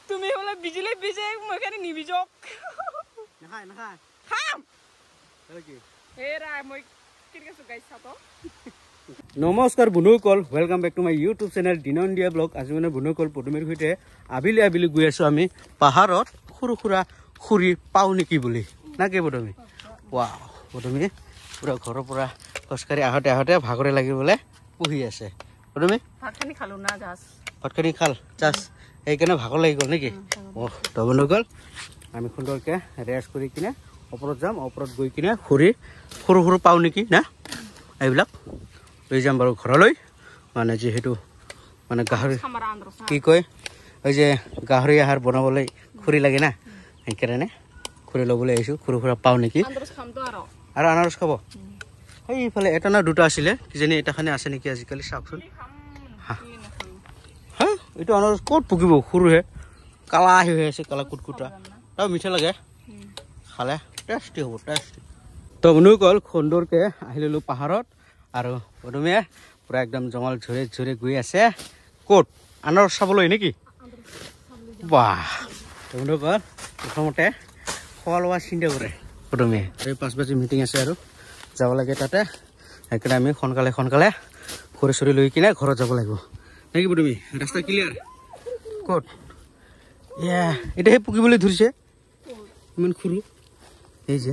তুমি হলে বিজলি বিজে মই খানি নিবিজক নাখায় নাখায় খাম কি হেৰা মই কিৰকেছো গাইছ তো নমস্কাৰ বন্ধুসকল welcome back to my YouTube channel দিনন দিয়া ব্লগ আজি মানে বন্ধুসকল পদুমিৰ সৈতে আবিলি আবিলি গৈ আছো আমি পাহাৰত খুৰু খুৰা খুৰি পাও নেকি বুলি নাকে পদুমি ওয়াও পদুমি পুৰা ঘৰৰ পৰা খোজকাঢ়ি আহতে আহতে ভাগৰে লাগিবলে পুহি আছে পদুমি ভাত খানি খালো না জাস ভাত খানি খাল জাস এইকাৰণে ভাগৰ লাগি গ'ল নেকি তো বন্ধুসকল আমি সুন্দৰকে ৰেষ্ট কৰি কিনে ওপৰত যাম ওপৰত গৈ কিনে খুৰি সৰু সৰু পাও নেকি না এইবিলাক লৈ যাম বাৰু ঘৰলৈ মানে যিহেতু মানে গাহৰি কি কয় ওই যে গাহৰি আহাৰ বনাবলৈ খুৰি লাগে না সেইকাৰণে খুৰি ল'বলৈ আহিছোঁ সৰু সুৰা পাও নেকি আৰু আনাৰস খাব সেইফালে এটা না দুটা আছিলে কিজানি এটাখানে আছে নেকি আজিকালি চাওকচোন হা এইটো আনাৰস ক'ত পকিব সৰুহে কালা হৈ আছে কালা কুটকুটা তাৰ মিঠা লাগে খালে টেষ্টি হ'ব টেষ্টি তো বন্ধুসকল সুন্দৰকে আহি ল'লোঁ পাহাৰত আৰু পদুমিয়ে পুৰা একদম জঙাল ঝৰে ঝৰে গৈ আছে ক'ত আনাৰস চাবলৈ নেকি বাহ বন্ধুসকল প্ৰথমতে খোৱা লোৱা চিন্তা কৰে পদুমিয়ে এই 5 বাজি মিটিং আছে আৰু যাব লাগে তাতে সেইকাৰণে আমি সোনকালে সোনকালে খৰি চৰি লৈ কিনে ঘৰত যাব লাগিব নেকি পদুমি ৰাস্তা ক্লিয়াৰ ক'ত এতিয়াহে পকিবলৈ ধৰিছে ইমান সৰু এই যে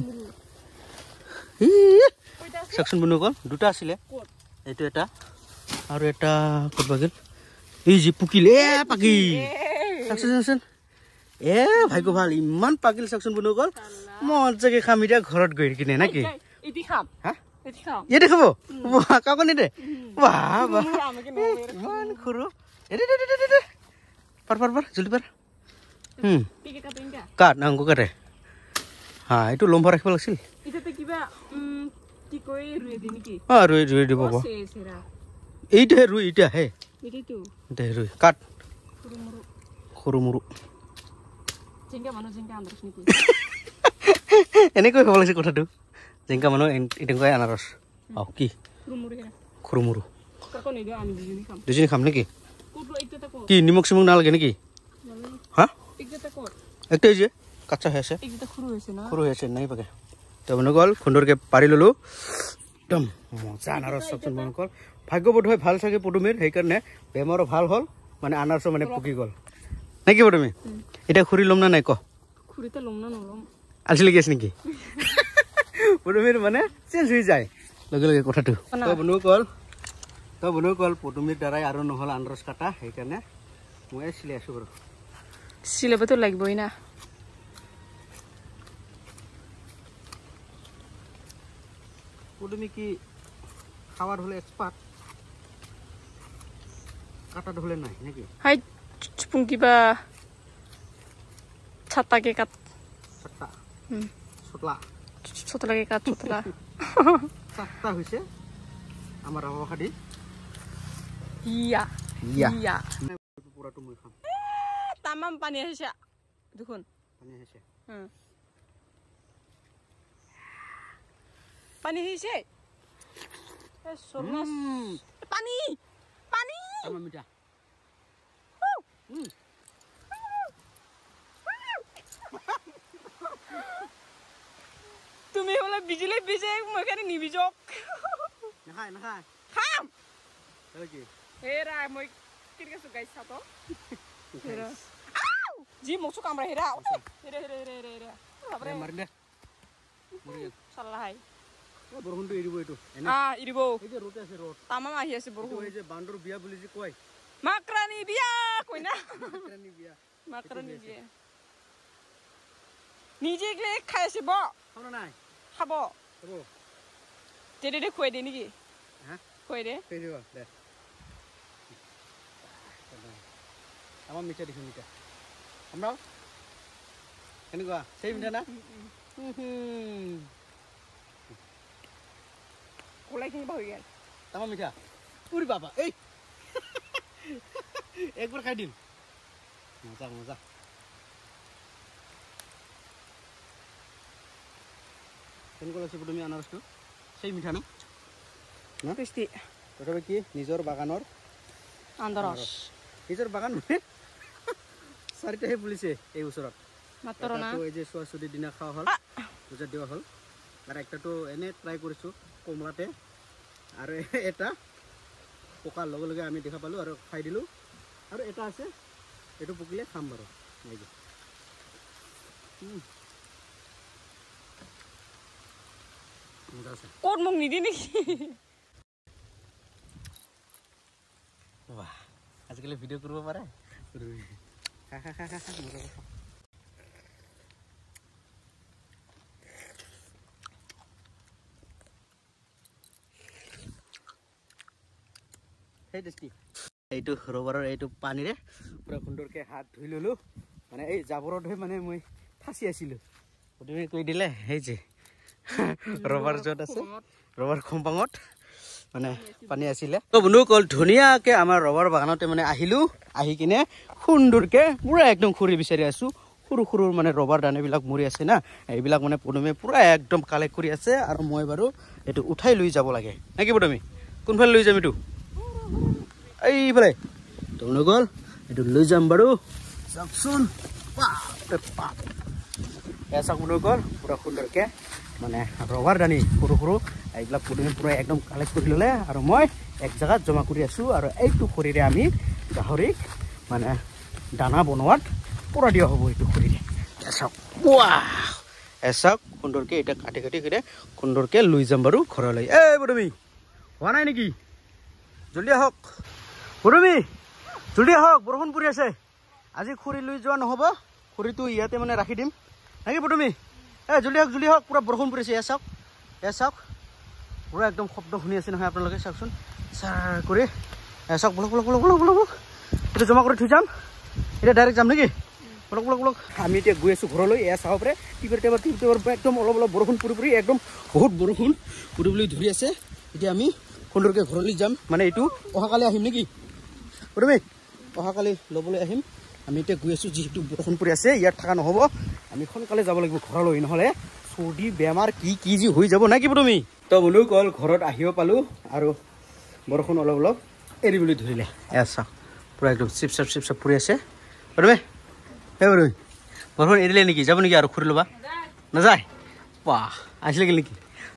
চাকচোন বন্ধুসকল দুটা আছিলে এইটো এটা আৰু এটা ক'ত পাকিল এই যে পুকিল পাকিল চাকচোন চাকচোন ভাগ্য ভাল ইমান পাকিল চাকচোন বন্ধুসকল মজাকে খাম এতিয়া ঘৰত গৈ কিনে নাকি ইয়াতে খাব কাকো নিদে বাহ বাহ ইমান সৰু পাৰ পাৰ পাৰ জলদি পাৰ কাট আংকু কাটে হা এইটো লম্বা ৰাখিব লাগিছিল ৰুই ৰুই দিব এইটোহে ৰুই এতিয়াহে ৰুই কাট সৰু মৰু এনেকৈ খাব লাগিছিল কথাটো জিংকা মানুহ এনেকুৱাই আনাৰস কি সৰু মৰু দুজনী খাম নেকি কি নিমখ চিমখ নালাগে নেকি হা একটা যে কাঁচা হৈ আছে সৰু হৈ আছে নাই পাকে তো বন্ধুসকল সুন্দৰকে পাৰি ল'লোঁ একদম মজা আনাৰস চাওকচোন বন্ধুসকল ভাগ্যবোধ হয় ভাল চাগে পদুমিৰ সেইকাৰণে বেমাৰো ভাল হ'ল মানে আনাৰসো মানে পকি গ'ল নেকি পদুমি এতিয়া খুৰি ল'ম না নাই ক আলচি লাগি আছে নেকি পদুমিৰ মানে চেঞ্জ হৈ যায় লগে লগে কথাটো তো বন্ধুসকল পদুমিৰ দ্বাৰাই আৰু নহ'ল আনাৰস কাটা সেইকাৰণে মই চিলাই আছোঁ বাৰু চিলাবতো লাগিবই না পদুমি কি খাওয়ার হলে এক্সপার্ট কাটার হলে নাই নাকি হাই চুপুং কিবা ছাতাকে কাট ছাতা ছতলা ছতলাকে কাট ছতলা ছাতা হইছে আমার রাবা খাদি ইয়া ইয়া পুরাটো মই খাম তামাম পানী আহিছে দেখুন পানী আহিছে পানী আহিছে পানী পানী আমার মিঠা তুমি হলে বিজলি বিজে মই খানি নিবিজক নাখায় নাখায় খাম কি হেৰা মই কিৰকেছো গাইছ তো হেৰা জি মছু কামৰা হেৰা হেৰা হেৰা হেৰা হেৰা বাবৰে মাৰিলে চাল্লা হাই বৰষুণটো এৰিব এইটো এৰিব এই যে ৰোড আছে ৰোড তামাম আহি আছে বৰষুণ এই যে বান্দৰ বিয়া বুলি যে কয় মাকৰানি বিয়া কই না মাকৰানি বিয়া মাকৰানি বিয়া নিজে গলে খাই আছে ব খাব নাই খাব খাব তেৰে খুৱাই দে নেকি হা খুৱাই দে দে আমাৰ মিঠা দেখি মিঠা আমৰা কেনেকুৱা সেই মিঠা না কোলাই কিনিব হৈ গেল তামাম মিঠা উৰি বাবা এই একবাৰ খাই দিম মজা মজা কেনেকুৱা লাগিছে তুমি আনাৰসটো সেই মিঠা না টেষ্টি তথাপি কি নিজৰ বাগানৰ আনাৰস নিজৰ বাগান মানে 4টাহে ফুলিছে এই ওচৰত মাত্ৰ না এই যে সৰস্বতী দিনা খাওয়া হল পূজা দেওয়া হল আৰ একটা তো এনে ট্ৰাই কৰিছো কমলাতে আৰ এটা পোকাৰ লগে লগে আমি দেখা পালো আৰ খাই দিলো আৰ এটা আছে এটো পকিলে খাম বাৰু এই যে ক'ত মোক নিদি নেকি বাহ আজিকালি ভিডিও কৰিব পাৰে খা খা খা খা মজা কথা এইটো ৰবাৰৰ এইটো পানীৰে পুৰা সুন্দৰকে হাত ধুই ললো মানে এই জাবৰত মানে মই ফাঁচি আছিলো তুমি কৈ দিলে এই যে ৰবাৰ যত আছে ৰবাৰ কম্পাউণ্ডত মানে পানী আছিলে তো বন্ধুসকল ধুনীয়াকে আমাৰ ৰবাৰ বাগানতে মানে আহিলো আহি কিনে সুন্দৰকে পুৰা একদম খুৰি বিচাৰি আছো সৰু সৰু মানে ৰবাৰ দানাবিলাক মৰি আছে না এইবিলাক মানে পদুমে পুৰা একদম কালেক্ট কৰি আছে আৰু মই বাৰু এইটো উঠাই লৈ যাব লাগে নাকি পদুমে কোনফালে লৈ যাম এইটো এইফালে তনে গল এইটো লৈ যাম বাৰু চাওকচোন চাওক বন্ধু গল পুৰা সুন্দৰকে মানে ৰবাৰ দানি সৰু সৰু এইবিলাক পদুমে পুৰা একদম কালেক্ট কৰি ল'লে আৰু মই এক জেগাত জমা কৰি আছো আৰু এইটো খৰিৰে আমি গাহৰিক মানে দানা বনোৱাত পুৰা দিয়া হ'ব এইটো খৰিৰে চাওক চাওক সুন্দৰকে এটা কাটি কাটি কৰি সুন্দৰকে লৈ যাম বাৰু ঘৰলৈ এই পদুমী হোৱা নাই নেকি জলদি আহক পদুমী জলদি আহক বৰষুণ পৰি আছে আজি খৰি লৈ যোৱা নহ'ব খৰিটো ইয়াতে মানে ৰাখি দিম নাকি পদুমী জলদি আহক পুৰা বৰষুণ পৰিছে চাওক পুৰা একদম শব্দ শুনি আছে নহয় আপোনালোকে চাওকচোন চাৰ কৰি চাওক বলক বলক বলক বলক বলক এইটো জমা কৰি থৈ যাম এতিয়া ডাইৰেক্ট যাম নেকি বলক বলক বলক আমি এতিয়া গৈ আছোঁ ঘৰলৈ চাব পাৰে টিপৰ একদম অলপ অলপ বৰষুণ পৰি একদম বহুত বৰষুণ পৰিবলৈ ধৰি আছে এতিয়া আমি সুন্দৰকৈ ঘৰলৈ যাম মানে এইটো অহাকালি আহিম নেকি পদুমী অহাকালি ল'বলৈ আহিম আমি এতিয়া গৈ আছোঁ যিহেতু বৰষুণ পৰি আছে ইয়াত থকা নহ'ব আমি সোনকালে যাব লাগিব ঘৰলৈ নহ'লে চৰ্দি বেমাৰ কি যি হৈ যাব না কি পদুমী তো বন্ধুসকল ঘৰত আহিও পালোঁ আৰু বৰষুণ অলপ অলপ এৰিবলৈ ধৰিলে চাওক পুৰা একদম চিপ পৰি আছে পদুমী পদুমী বৰষুণ এৰিলে নেকি যাব নেকি আৰু খৰি ল'বা নাযায় বাহ আহিলে নেকি